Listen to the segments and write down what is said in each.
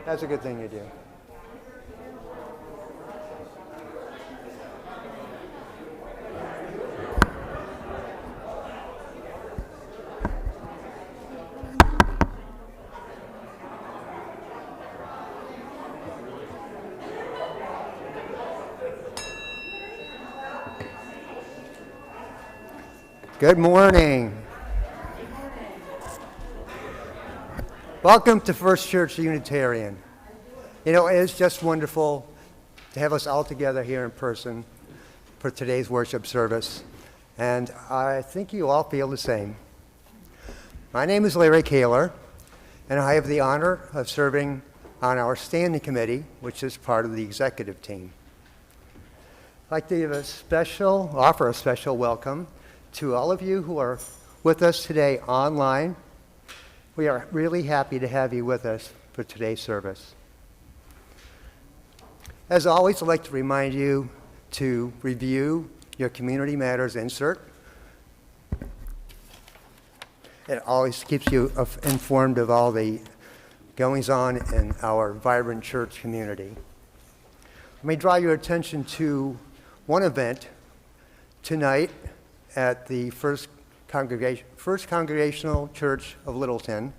That's a good thing to do. Good morning. Welcome to First Church Unitarian. You know, it's just wonderful to have us all together here in person for today's worship service, and I think you all feel the same. My name is Lara Kaylor, and I have the honor of serving on our standing committee, which is part of the executive team. I'd like to offer a special welcome to all of you who are with us today online. We are really happy to have you with us for today's service. As always, I'd like to remind you to review your Community Matters insert. It always keeps you informed of all the goings on in our vibrant church community. Let me draw your attention to one event tonight at the First Congregational Church of Littleton.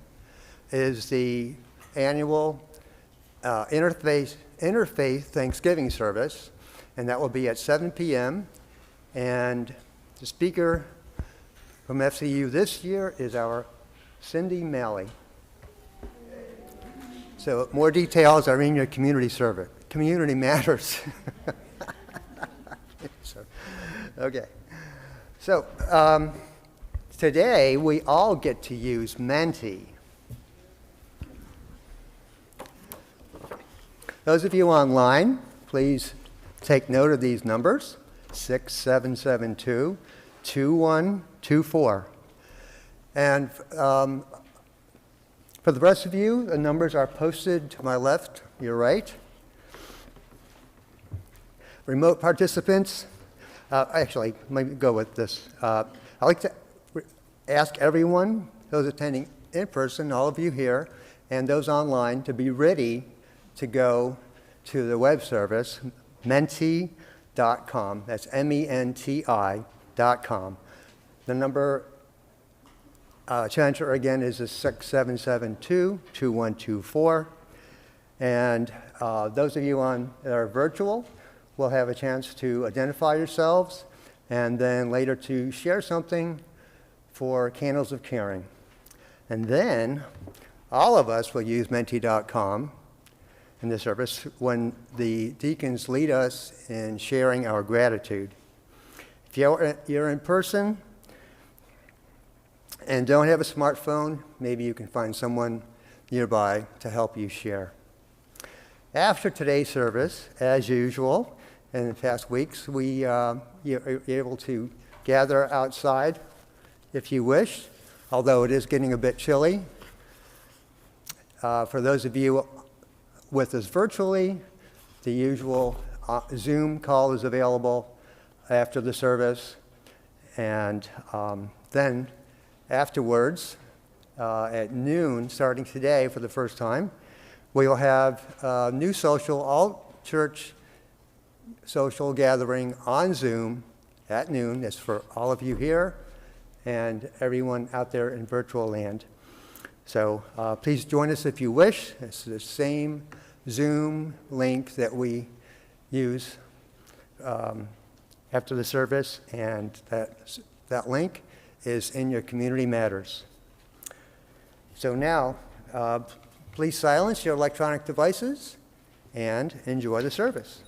Is the annual Interfaith Thanksgiving service, and that will be at 7 p.m. And the speaker from FCU this year is our Cindy Malley. So more details are in your Community Matters. Okay. So today we all get to use Menti. Those of you online, please take note of these numbers, 6772-2124. And for the rest of you, the numbers are posted to my left, your right. Remote participants, actually, let me go with this. I'd like to ask everyone, those attending in person, all of you here, and those online, to be ready to go to the web service, menti.com. That's MENTI.com. The number to enter again is 6772-2124. And those of you that are virtual will have a chance to identify yourselves and then later to share something for Candles of Caring. And then all of us will use menti.com in the service when the deacons lead us in sharing our gratitude. If you're in person and don't have a smartphone, maybe you can find someone nearby to help you share. After today's service, as usual, in the past weeks, you're able to gather outside if you wish, although it is getting a bit chilly. For those of you with us virtually, the usual Zoom call is available after the service. And then afterwards, at noon, starting today for the first time, we will have a new all-church social gathering on Zoom at noon. That's for all of you here and everyone out there in virtual land. So please join us if you wish. It's the same Zoom link that we use after the service, and that link is in your Community Matters. So now, please silence your electronic devices and enjoy the service.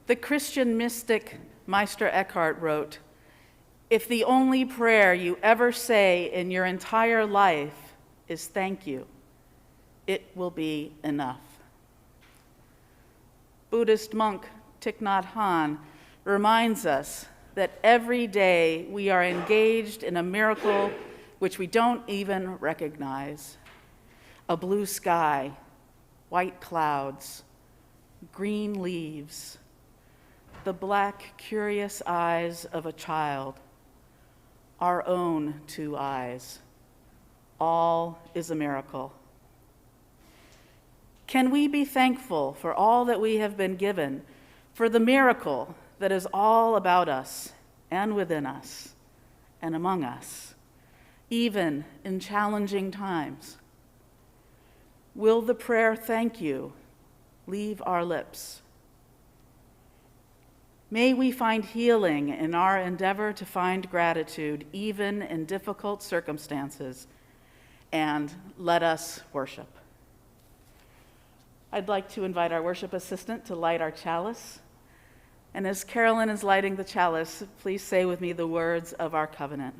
The Christian mystic Meister Eckhart wrote, "If the only prayer you ever say in your entire life is thank you, it will be enough." Buddhist monk Thich Nhat Hanh reminds us that every day we are engaged in a miracle which we don't even recognize. A blue sky, white clouds, green leaves, the black, curious eyes of a child, our own 2 eyes. All is a miracle. Can we be thankful for all that we have been given, for the miracle that is all about us and within us and among us, even in challenging times? Will the prayer "thank you" leave our lips? May we find healing in our endeavor to find gratitude, even in difficult circumstances, and let us worship. I'd like to invite our worship assistant to light our chalice. And as Carolyn is lighting the chalice, please say with me the words of our covenant.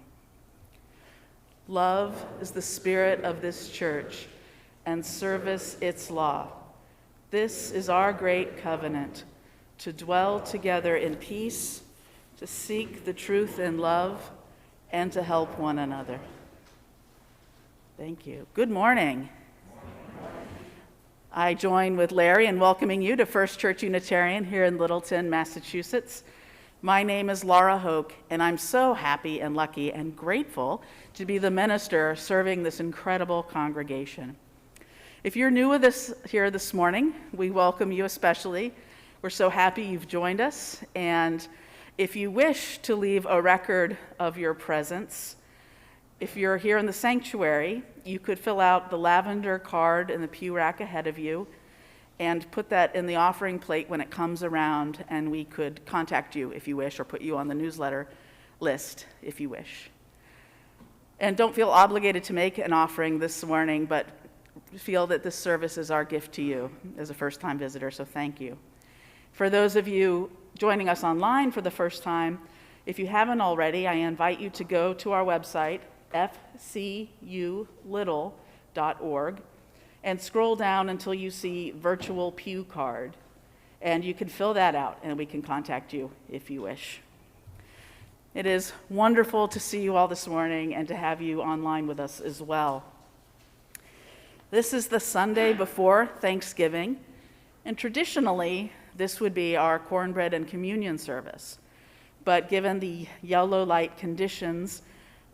Love is the spirit of this church, and service its law. This is our great covenant, to dwell together in peace, to seek the truth in love, and to help one another. Thank you. Good morning. I join with Larry in welcoming you to First Church Unitarian here in Littleton, Massachusetts. My name is Lara Hoke, and I'm so happy and lucky and grateful to be the minister serving this incredible congregation. If you're new with us here this morning, we welcome you especially. We're so happy you've joined us, and if you wish to leave a record of your presence, if you're here in the sanctuary, you could fill out the lavender card in the pew rack ahead of you and put that in the offering plate when it comes around, and we could contact you if you wish, or put you on the newsletter list if you wish. And don't feel obligated to make an offering this morning, but feel that this service is our gift to you as a first-time visitor, so thank you. For those of you joining us online for the first time, if you haven't already, I invite you to go to our website, fculittle.org, and scroll down until you see virtual pew card. And you can fill that out, and we can contact you if you wish. It is wonderful to see you all this morning and to have you online with us as well. This is the Sunday before Thanksgiving, and traditionally, this would be our cornbread and communion service. But given the yellow light conditions,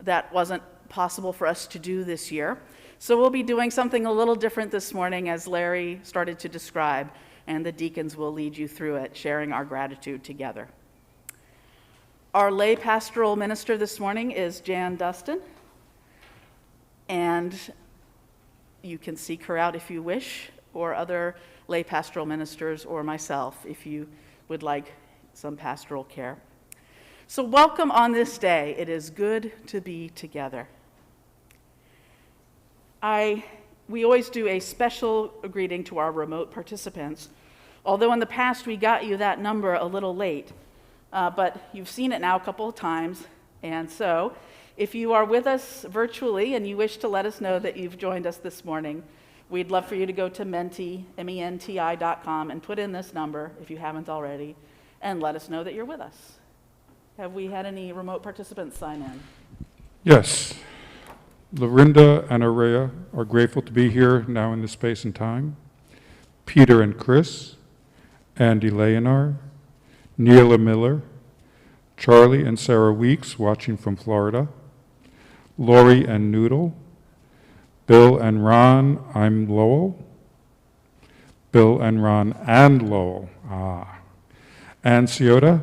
that wasn't possible for us to do this year. So we'll be doing something a little different this morning, as Larry started to describe, and the deacons will lead you through it, sharing our gratitude together. Our lay pastoral minister this morning is Jan Dustin, and you can seek her out if you wish, or other lay pastoral ministers, or myself if you would like some pastoral care. So welcome on this day. It is good to be together. We always do a special greeting to our remote participants, although in the past we got you that number a little late, but you've seen it now a couple of times, and so if you are with us virtually and you wish to let us know that you've joined us this morning, we'd love for you to go to menti.com and put in this number, if you haven't already, and let us know that you're with us. Have we had any remote participants sign in? Yes. Lorinda and Araya are grateful to be here now in this space and time. Peter and Chris, Andy Leonard, Neela Miller, Charlie and Sarah Weeks watching from Florida, Lori and Noodle, Bill and Ron, I'm Lowell, Bill and Ron and Lowell, Ann Ciota,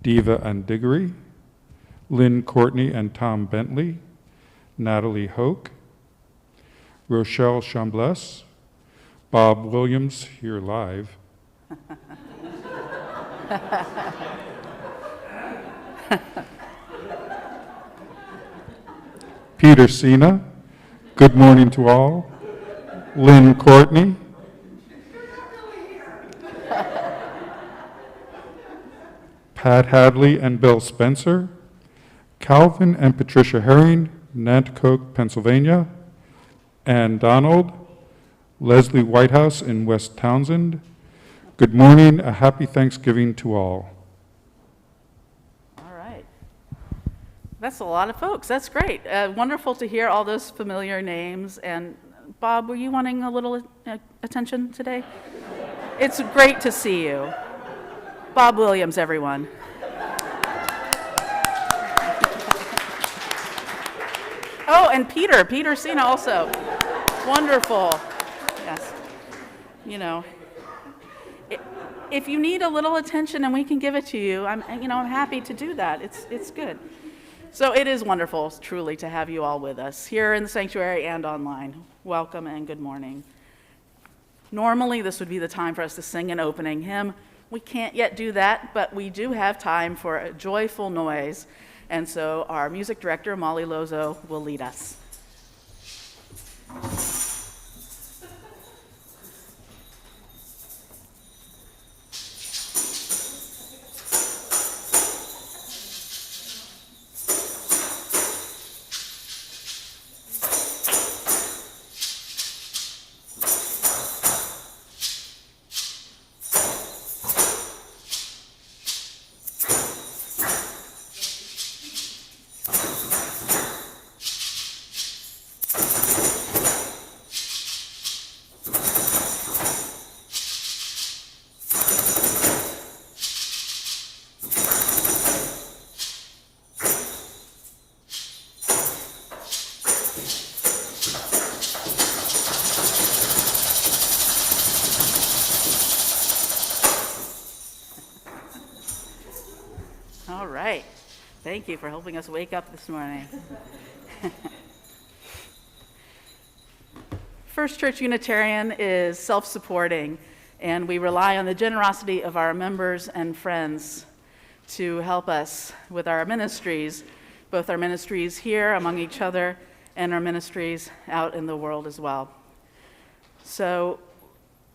Diva and Diggory, Lynn Courtney and Tom Bentley, Natalie Hoke, Rochelle Chambless, Bob Williams, here live, Peter Sina, good morning to all, Lynn Courtney, Pat Hadley and Bill Spencer, Calvin and Patricia Herring, Nanticoke, Pennsylvania, Ann Donald, Leslie Whitehouse in West Townsend. Good morning, a happy Thanksgiving to all. All right. That's a lot of folks. That's great. Wonderful to hear all those familiar names. And Bob, were you wanting a little attention today? It's great to see you. Bob Williams, everyone. Oh, and Peter Sina also. Wonderful. Yes. You know, if you need a little attention and we can give it to you, I'm happy to do that. It's good. So it is wonderful, truly, to have you all with us here in the sanctuary and online. Welcome and good morning. Normally, this would be the time for us to sing an opening hymn. We can't yet do that, but we do have time for a joyful noise. And so our music director, Malley Lozeau, will lead us. All right. Thank you for helping us wake up this morning. First Church Unitarian is self-supporting, and we rely on the generosity of our members and friends to help us with our ministries, both our ministries here among each other and our ministries out in the world as well. So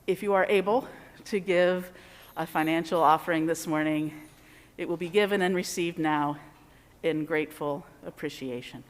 if you are able to give a financial offering this morning, it will be given and received now in grateful appreciation.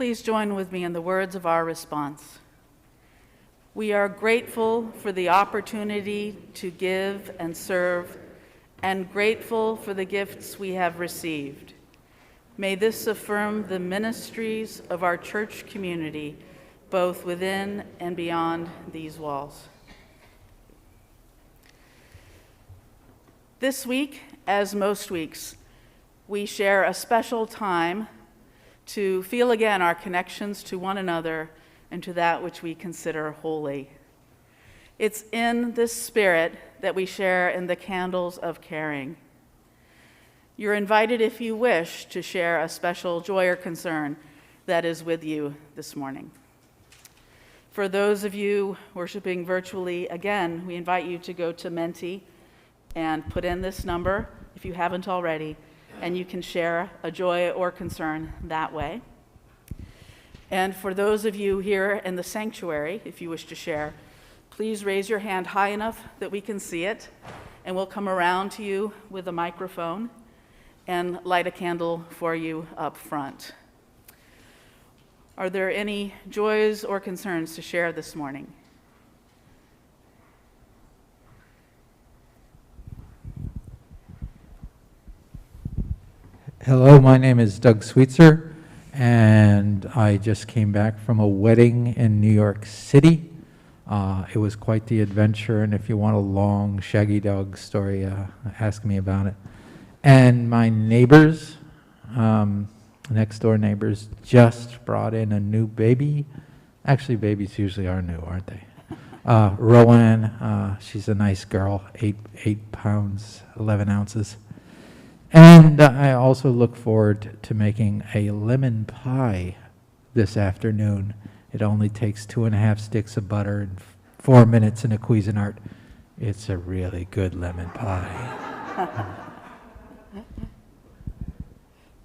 Please join with me in the words of our response. We are grateful for the opportunity to give and serve, and grateful for the gifts we have received. May this affirm the ministries of our church community, both within and beyond these walls. This week, as most weeks, we share a special time to feel again our connections to one another and to that which we consider holy. It's in this spirit that we share in the candles of caring. You're invited, if you wish, to share a special joy or concern that is with you this morning. For those of you worshiping virtually, again, we invite you to go to Menti and put in this number, if you haven't already, and you can share a joy or concern that way. And for those of you here in the sanctuary, if you wish to share, please raise your hand high enough that we can see it, and we'll come around to you with a microphone and light a candle for you up front. Are there any joys or concerns to share this morning? Hello, my name is Doug Sweetzer, and I just came back from a wedding in New York City. It was quite the adventure, and if you want a long shaggy dog story, ask me about it. And my neighbors, next door neighbors, just brought in a new baby. Actually, babies usually are new, aren't they? Rowan, she's a nice girl, 8 pounds, 11 ounces. And I also look forward to making a lemon pie this afternoon. It only takes 2.5 sticks of butter and 4 minutes in a Cuisinart. It's a really good lemon pie.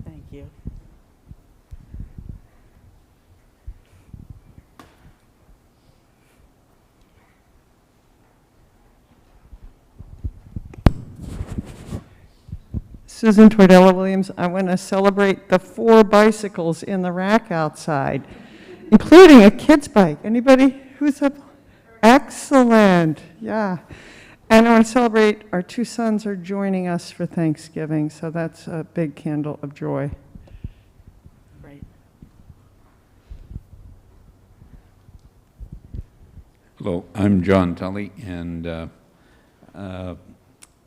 Thank you. Susan Tordella Williams, I want to celebrate the 4 bicycles in the rack outside, including a kid's bike. Anybody who's up? Excellent, yeah. And I want to celebrate our 2 sons are joining us for Thanksgiving, so that's a big candle of joy. Great. Hello, I'm John Tully, and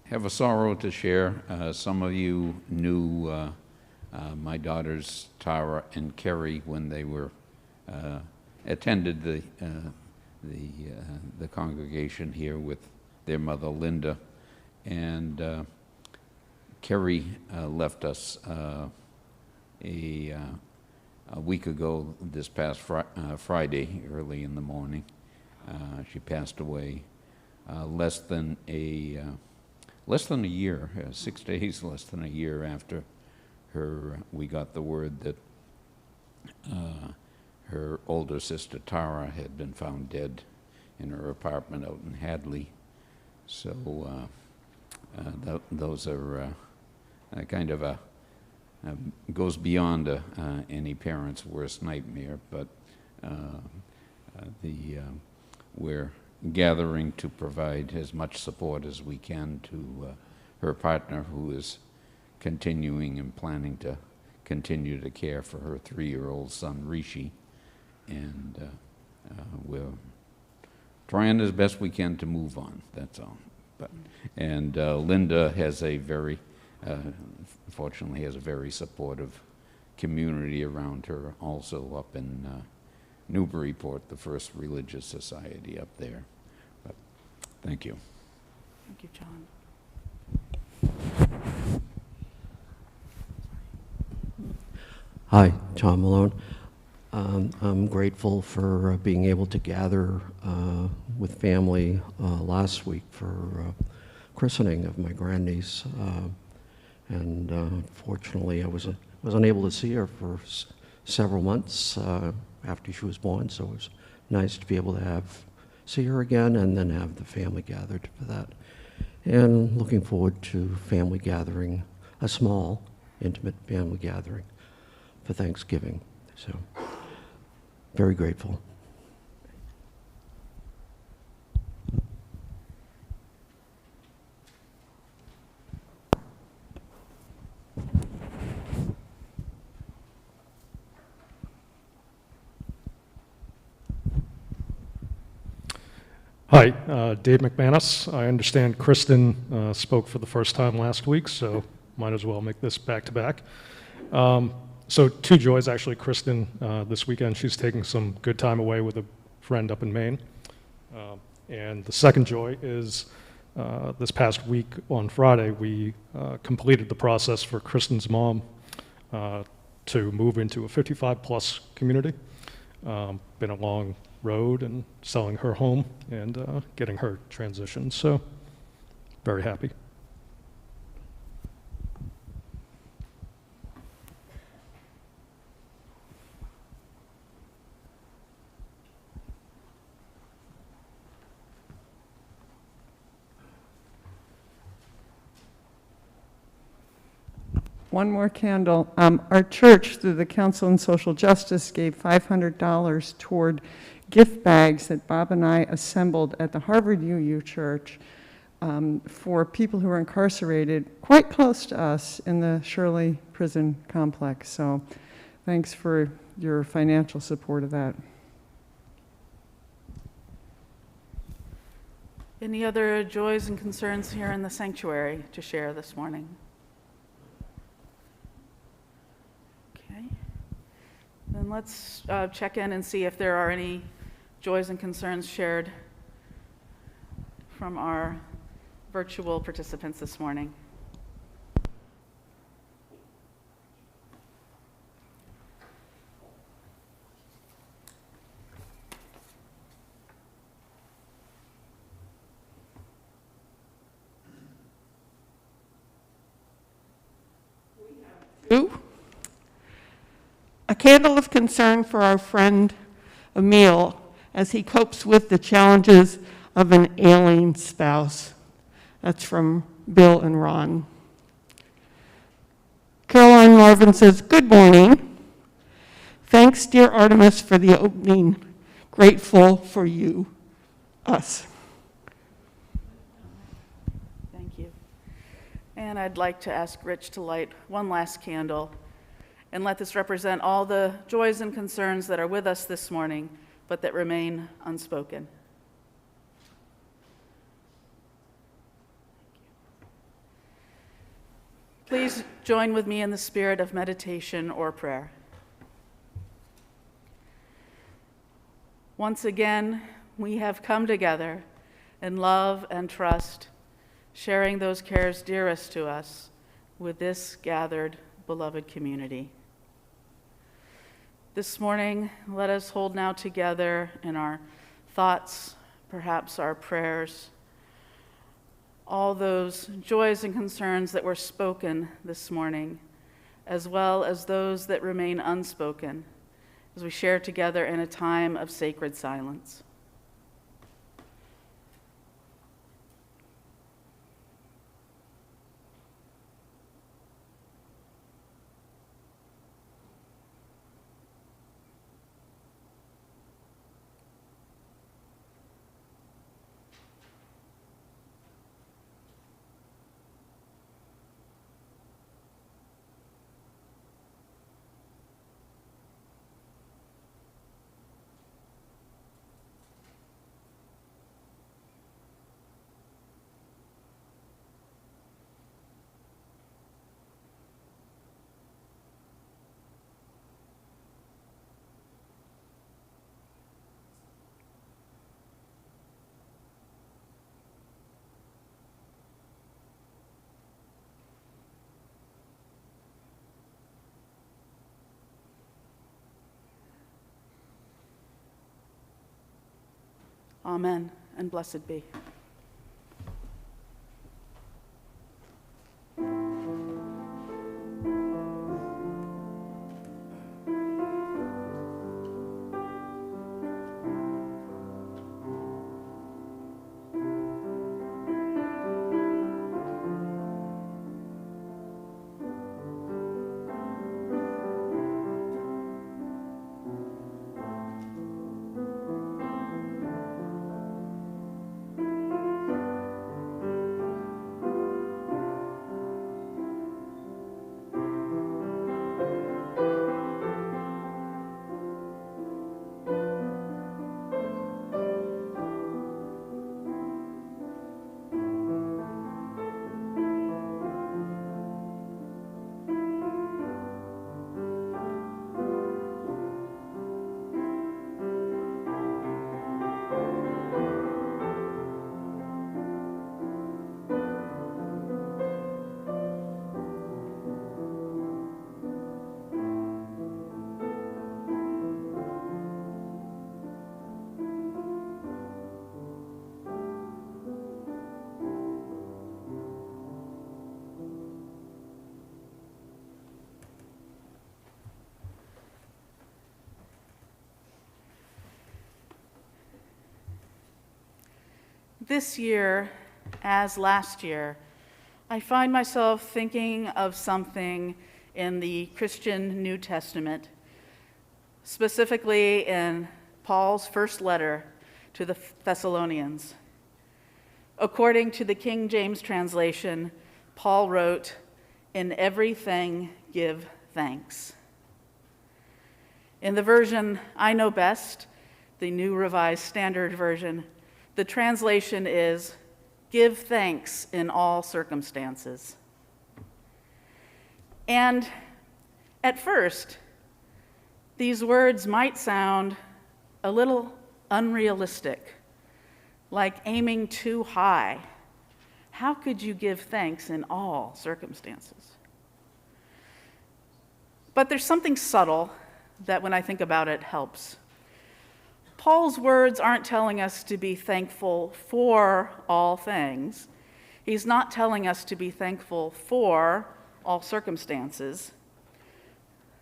have a sorrow to share. Some of you knew my daughters Tara and Kerry when they were attended the congregation here with their mother Linda, and Kerry left us a week ago this past Friday early in the morning. She passed away less than a year, 6 days, less than a year after we got the word that her older sister Tara had been found dead in her apartment out in Hadley. So those are kind of goes beyond any parent's worst nightmare, but we're gathering to provide as much support as we can to her partner, who is continuing and planning to continue to care for her 3-year-old son, Rishi. And we're trying as best we can to move on, that's all. And Linda has fortunately has a very supportive community around her, also up in Newburyport, the First Religious Society up there. But thank you. Thank you, John. Hi, John Malone. I'm grateful for being able to gather with family last week for christening of my grandniece, and fortunately I was unable to see her for several months after she was born, so it was nice to be able to see her again and then have the family gathered for that. And looking forward to family gathering, a small, intimate family gathering for Thanksgiving. So Very grateful. Hi, Dave McManus. I understand Kristen spoke for the first time last week, so might as well make this back-to-back. So two joys, actually. Kristen, this weekend, she's taking some good time away with a friend up in Maine. And the second joy is this past week on Friday, we completed the process for Kristen's mom to move into a 55-plus community. Been a long road and selling her home and getting her transitioned, so very happy. One more candle. Our church, through the Council on Social Justice, gave $500 toward gift bags that Bob and I assembled at the Harvard UU Church for people who are incarcerated quite close to us in the Shirley Prison Complex. So thanks for your financial support of that. Any other joys and concerns here in the sanctuary to share this morning? Okay. Then let's check in and see if there are any joys and concerns shared from our virtual participants this morning. A candle of concern for our friend Emil as he copes with the challenges of an ailing spouse. That's from Bill and Ron. Caroline Marvin says, "Good morning. Thanks, dear Artemis, for the opening. Grateful for you, us." Thank you. And I'd like to ask Rich to light one last candle and let this represent all the joys and concerns that are with us this morning, but that remain unspoken. Please join with me in the spirit of meditation or prayer. Once again, we have come together in love and trust, sharing those cares dearest to us with this gathered, beloved community. This morning, let us hold now together in our thoughts, perhaps our prayers, all those joys and concerns that were spoken this morning, as well as those that remain unspoken, as we share together in a time of sacred silence. Amen, and blessed be. This year, as last year, I find myself thinking of something in the Christian New Testament, specifically in Paul's first letter to the Thessalonians. According to the King James translation, Paul wrote, "In everything give thanks." In the version I know best, the New Revised Standard Version, the translation is, "Give thanks in all circumstances." And at first, these words might sound a little unrealistic, like aiming too high. How could you give thanks in all circumstances? But there's something subtle that, when I think about it, helps. Paul's words aren't telling us to be thankful for all things. He's not telling us to be thankful for all circumstances.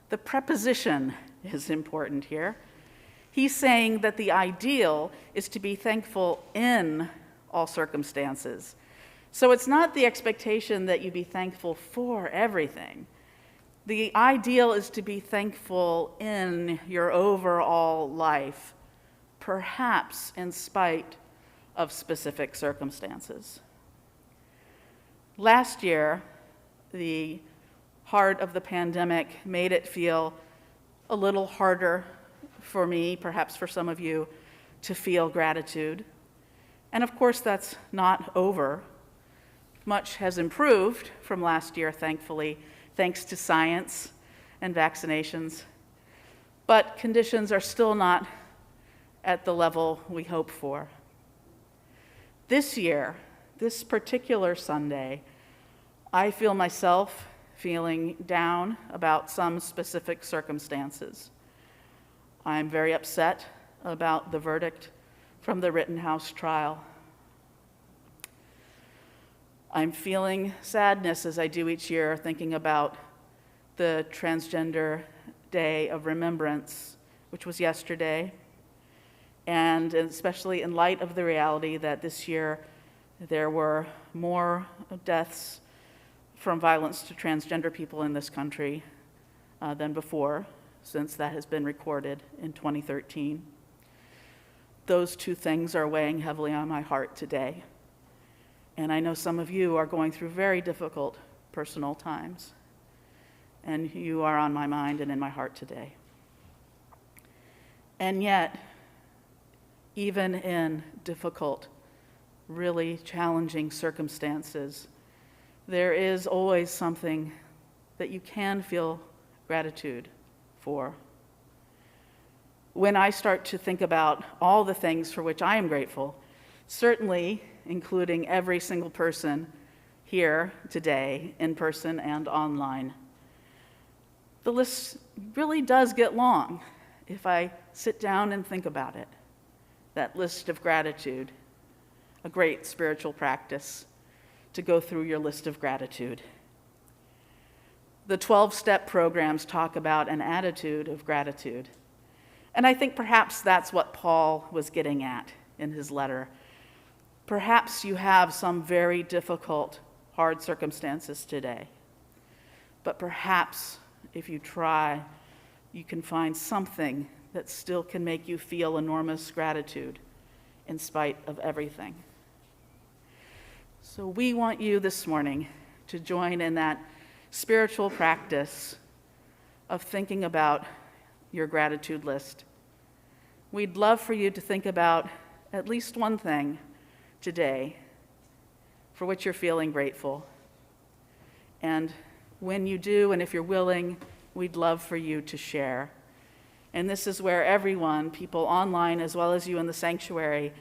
The preposition is important here. He's saying that the ideal is to be thankful in all circumstances. So it's not the expectation that you be thankful for everything. The ideal is to be thankful in your overall life, perhaps in spite of specific circumstances. Last year, the heart of the pandemic made it feel a little harder for me, perhaps for some of you, to feel gratitude. And of course, that's not over. Much has improved from last year, thankfully, thanks to science and vaccinations. But conditions are still not at the level we hope for. This year, this particular Sunday, I feel myself feeling down about some specific circumstances. I'm very upset about the verdict from the Rittenhouse trial. I'm feeling sadness, as I do each year, thinking about the Transgender Day of Remembrance, which was yesterday, and especially in light of the reality that this year there were more deaths from violence to transgender people in this country than before, since that has been recorded in 2013. Those two things are weighing heavily on my heart today. And I know some of you are going through very difficult personal times, and you are on my mind and in my heart today. And yet, even in difficult, really challenging circumstances, there is always something that you can feel gratitude for. When I start to think about all the things for which I am grateful, certainly including every single person here today, in person and online, the list really does get long if I sit down and think about it. That list of gratitude, a great spiritual practice to go through your list of gratitude. The 12-step programs talk about an attitude of gratitude. And I think perhaps that's what Paul was getting at in his letter. Perhaps you have some very difficult, hard circumstances today. But perhaps if you try, you can find something that still can make you feel enormous gratitude in spite of everything. So we want you this morning to join in that spiritual practice of thinking about your gratitude list. We'd love for you to think about at least one thing today for which you're feeling grateful. And when you do, and if you're willing, we'd love for you to share. And this is where everyone, people online as well as you in the sanctuary,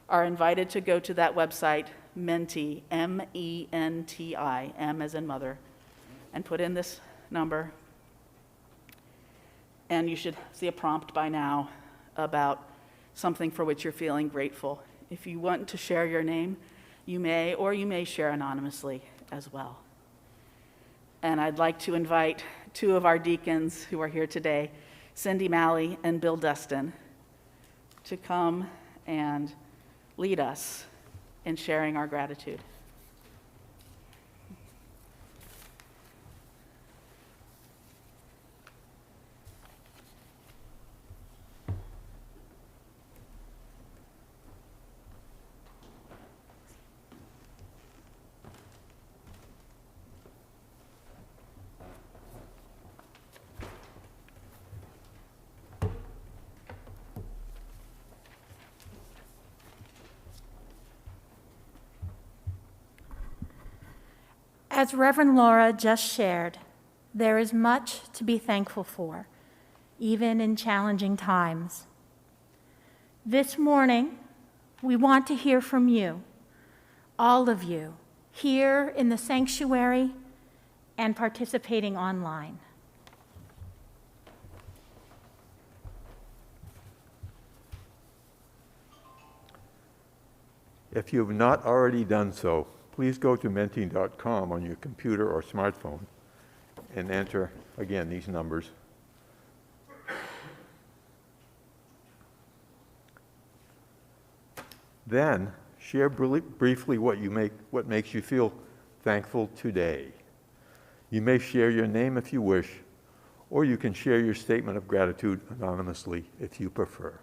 are invited to go to that website, Menti, M-E-N-T-I, M as in mother, and put in this number. And you should see a prompt by now about something for which you're feeling grateful. If you want to share your name, you may, or you may share anonymously as well. And I'd like to invite two of our deacons who are here today, Cindy Malley and Bill Dustin, to come and lead us in sharing our gratitude. As Reverend Lara just shared, there is much to be thankful for, even in challenging times. This morning, we want to hear from you, all of you, here in the sanctuary and participating online. If you have not already done so, please go to menti.com on your computer or smartphone and enter, again, these numbers. Then, share briefly what makes you feel thankful today. You may share your name if you wish, or you can share your statement of gratitude anonymously if you prefer.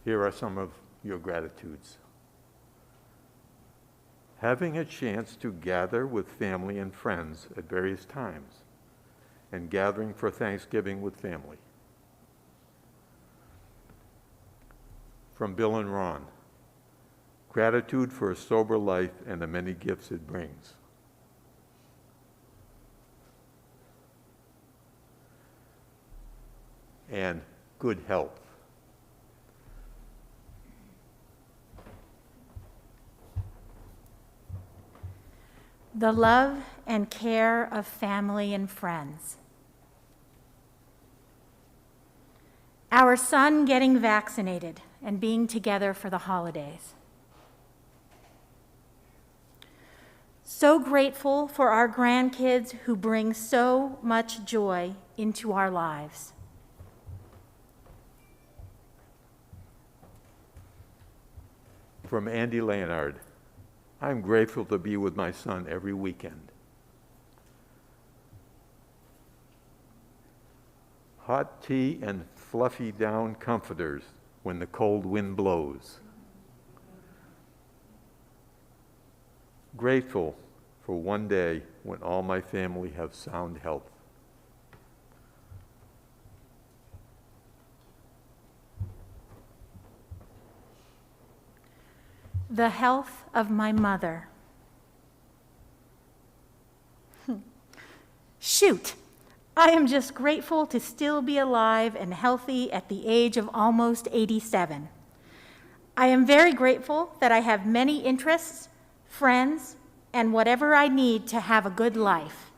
Here are some of your gratitudes. Having a chance to gather with family and friends at various times, and gathering for Thanksgiving with family. From Bill and Ron, gratitude for a sober life and the many gifts it brings. And good health. The love and care of family and friends. Our son getting vaccinated and being together for the holidays. So grateful for our grandkids who bring so much joy into our lives. From Andy Leonard, I'm grateful to be with my son every weekend. Hot tea and fluffy down comforters when the cold wind blows. Grateful for one day when all my family have sound health. The health of my mother. Shoot, I am just grateful to still be alive and healthy at the age of almost 87. I am very grateful that I have many interests, friends, and whatever I need to have a good life.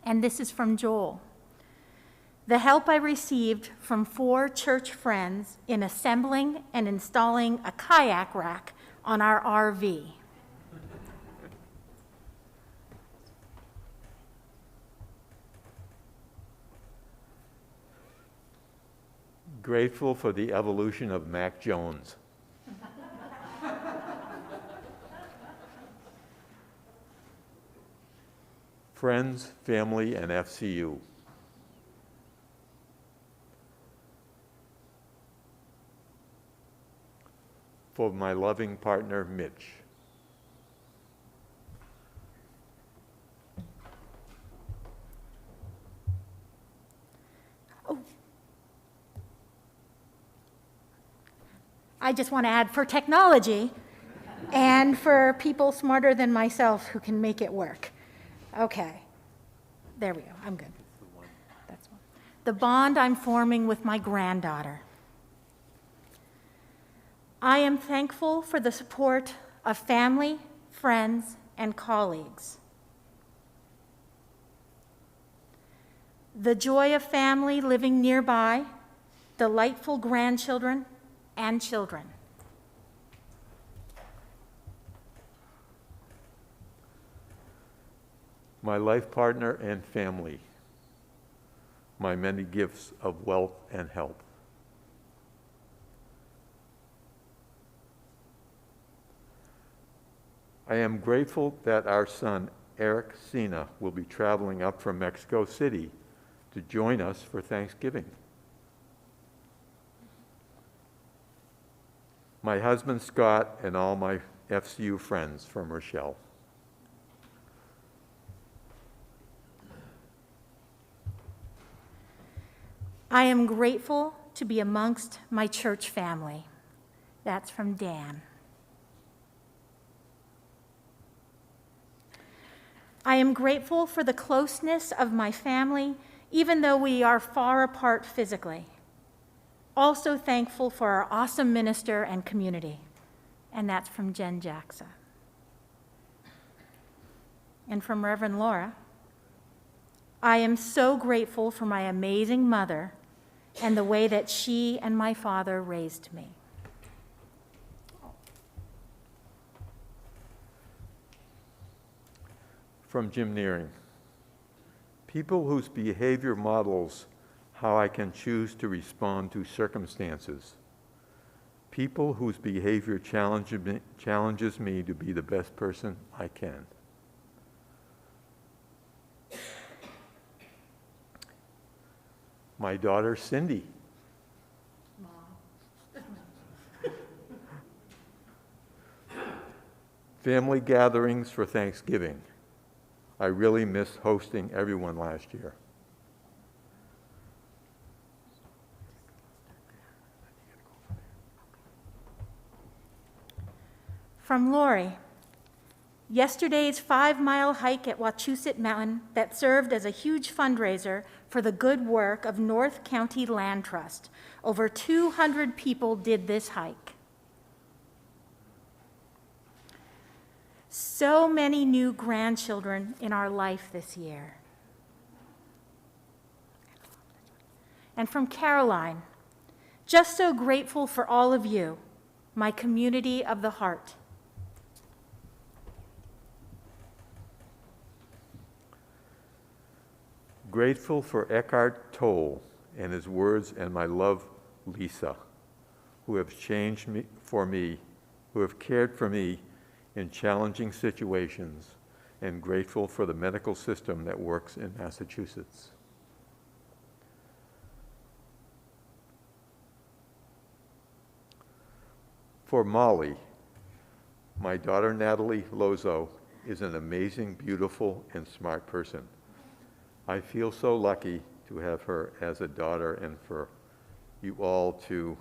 And this is from Joel. The help I received from 4 church friends in assembling and installing a kayak rack on our RV. Grateful for the evolution of Mac Jones. Friends, family, and FCU. For my loving partner, Mitch. Oh. I just want to add for technology and for people smarter than myself who can make it work. Okay, there we go, I'm good. That's one. The bond I'm forming with my granddaughter. I am thankful for the support of family, friends, and colleagues. The joy of family living nearby, delightful grandchildren and children. my life partner and family, my many gifts of wealth and help. I am grateful that our son, Eric Sena, will be traveling up from Mexico City to join us for Thanksgiving. My husband, Scott, and all my FCU friends from Rochelle. I am grateful to be amongst my church family. That's from Dan. I am grateful for the closeness of my family, even though we are far apart physically. Also thankful for our awesome minister and community. And that's from Jen Jackson. And from Reverend Lara, I am so grateful for my amazing mother and the way that she and my father raised me. From Jim Nearing, people whose behavior models how I can choose to respond to circumstances. People whose behavior challenges me to be the best person I can. My daughter, Cindy. Family gatherings for Thanksgiving. I really missed hosting everyone last year. From Lori, yesterday's 5-mile hike at Wachusett Mountain that served as a huge fundraiser for the good work of North County Land Trust. Over 200 people did this hike. So many new grandchildren in our life this year. And from Caroline, just so grateful for all of you, my community of the heart. Grateful for Eckhart Tolle and his words, and my love, Lisa, who have changed me, for me, who have cared for me in challenging situations, and grateful for the medical system that works in Massachusetts. For Malley, my daughter Natalie Lozeau is an amazing, beautiful, and smart person. I feel so lucky to have her as a daughter and for you all to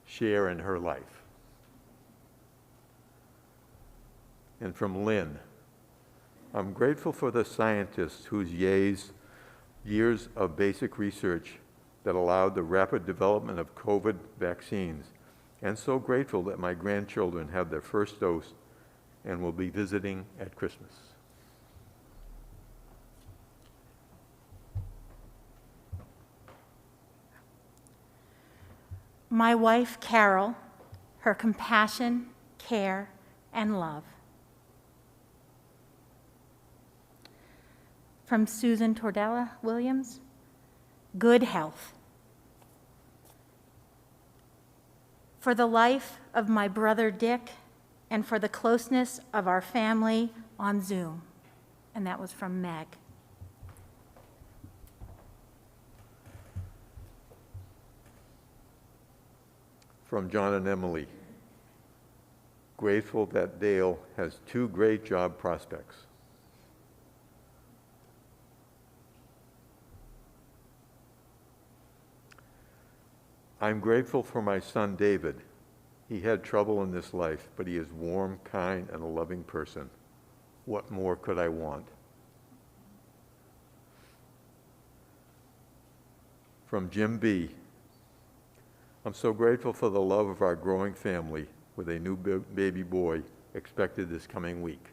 share in her life. And from Lynn, I'm grateful for the scientists whose years of basic research that allowed the rapid development of COVID vaccines, and so grateful that my grandchildren have their first dose and will be visiting at Christmas. My wife, Carol, her compassion, care, and love. From Susan Tordella Williams, good health. For the life of my brother Dick, and for the closeness of our family on Zoom. And that was from Meg. From John and Emily, grateful that Dale has 2 great job prospects. I'm grateful for my son David. He had trouble in this life, but he is warm, kind, and a loving person. What more could I want? From Jim B. I'm so grateful for the love of our growing family with a new baby boy expected this coming week.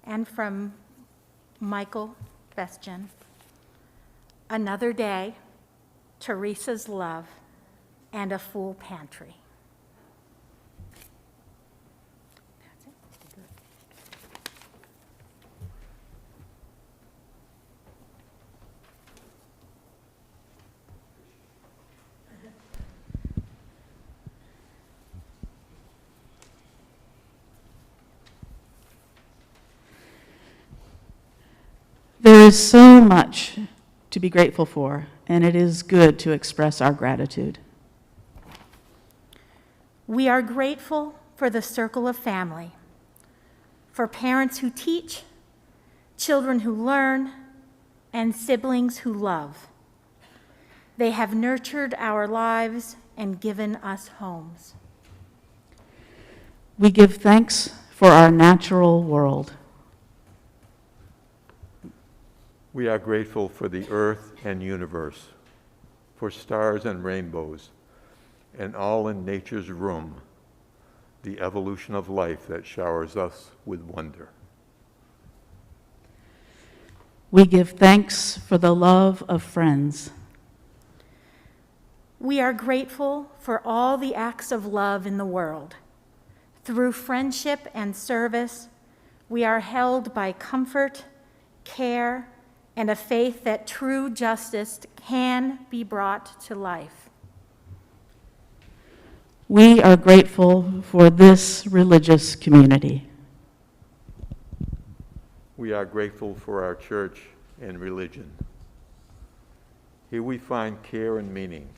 And from Michael Bestjen, another day, Teresa's love, and a full pantry. There is so much to be grateful for, and it is good to express our gratitude. We are grateful for the circle of family, for parents who teach, children who learn, and siblings who love. They have nurtured our lives and given us homes. We give thanks for our natural world. We are grateful for the earth and universe, for stars and rainbows, and all in nature's room, the evolution of life that showers us with wonder. We give thanks for the love of friends. We are grateful for all the acts of love in the world. Through friendship and service, we are held by comfort, care, and a faith that true justice can be brought to life. We are grateful for this religious community. We are grateful for our church and religion. Here we find care and meaning,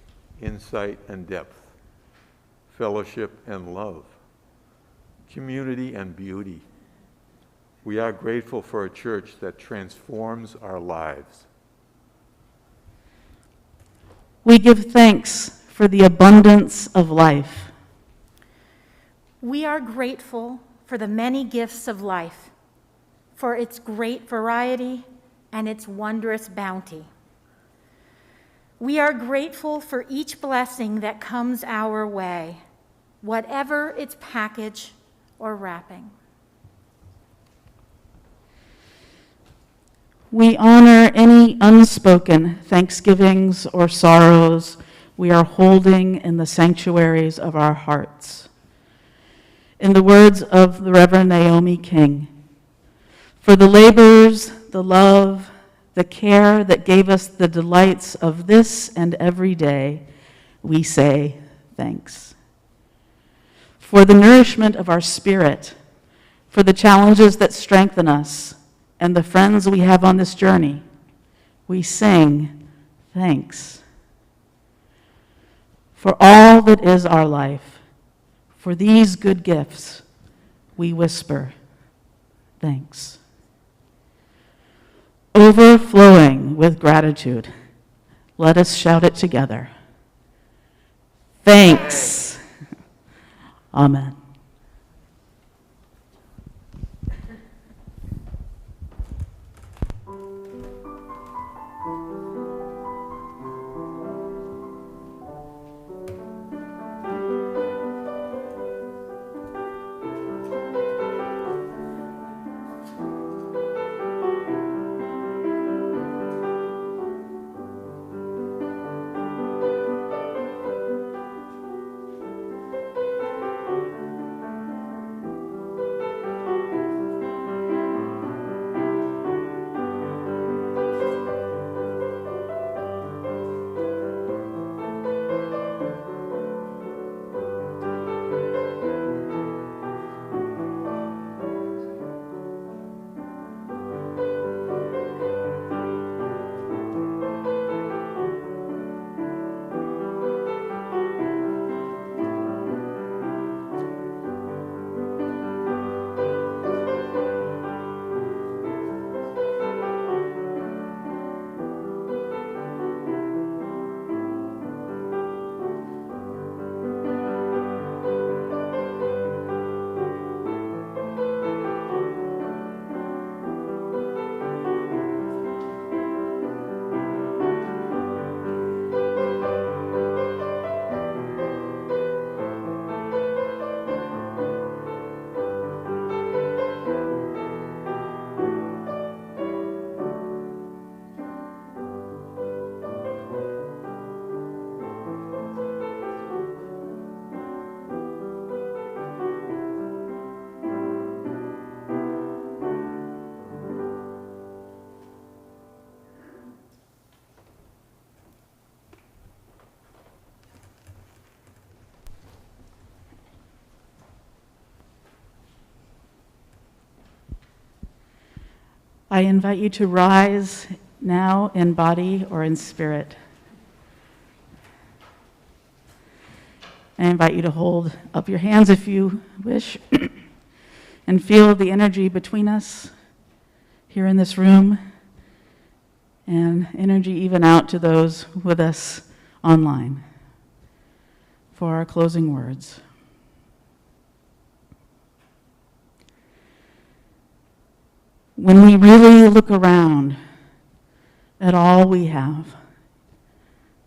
insight and depth, fellowship and love, community and beauty. We are grateful for a church that transforms our lives. We give thanks for the abundance of life. We are grateful for the many gifts of life, for its great variety and its wondrous bounty. We are grateful for each blessing that comes our way, whatever its package or wrapping. We honor any unspoken thanksgivings or sorrows we are holding in the sanctuaries of our hearts. In the words of the Reverend Naomi King, for the labors, the love, the care that gave us the delights of this and every day, we say thanks. For the nourishment of our spirit, for the challenges that strengthen us, and the friends we have on this journey, we sing thanks. For all that is our life, for these good gifts, we whisper thanks. Overflowing with gratitude, let us shout it together. Thanks. Amen. I invite you to rise now in body or in spirit. I invite you to hold up your hands if you wish and feel the energy between us here in this room, and energy even out to those with us online for our closing words. When we really look around at all we have,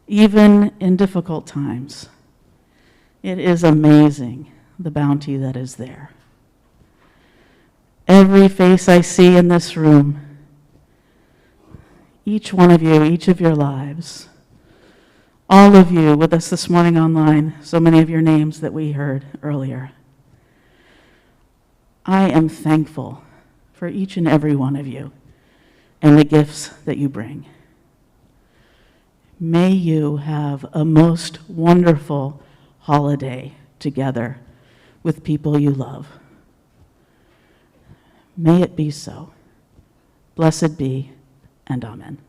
even in difficult times, it is amazing the bounty that is there. Every face I see in this room, each one of you, each of your lives, all of you with us this morning online, so many of your names that we heard earlier. I am thankful for each and every one of you and the gifts that you bring. May you have a most wonderful holiday together with people you love. May it be so. Blessed be, and amen.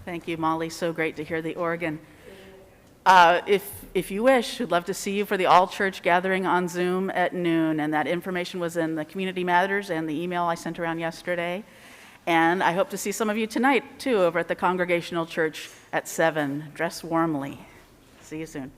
Thank you, Malley. So great to hear the organ. If you wish, we'd love to see you for the all-church gathering on Zoom at noon, and that information was in the Community Matters and the email I sent around yesterday. And I hope to see some of you tonight, too, over at the Congregational Church at 7. Dress warmly. See you soon.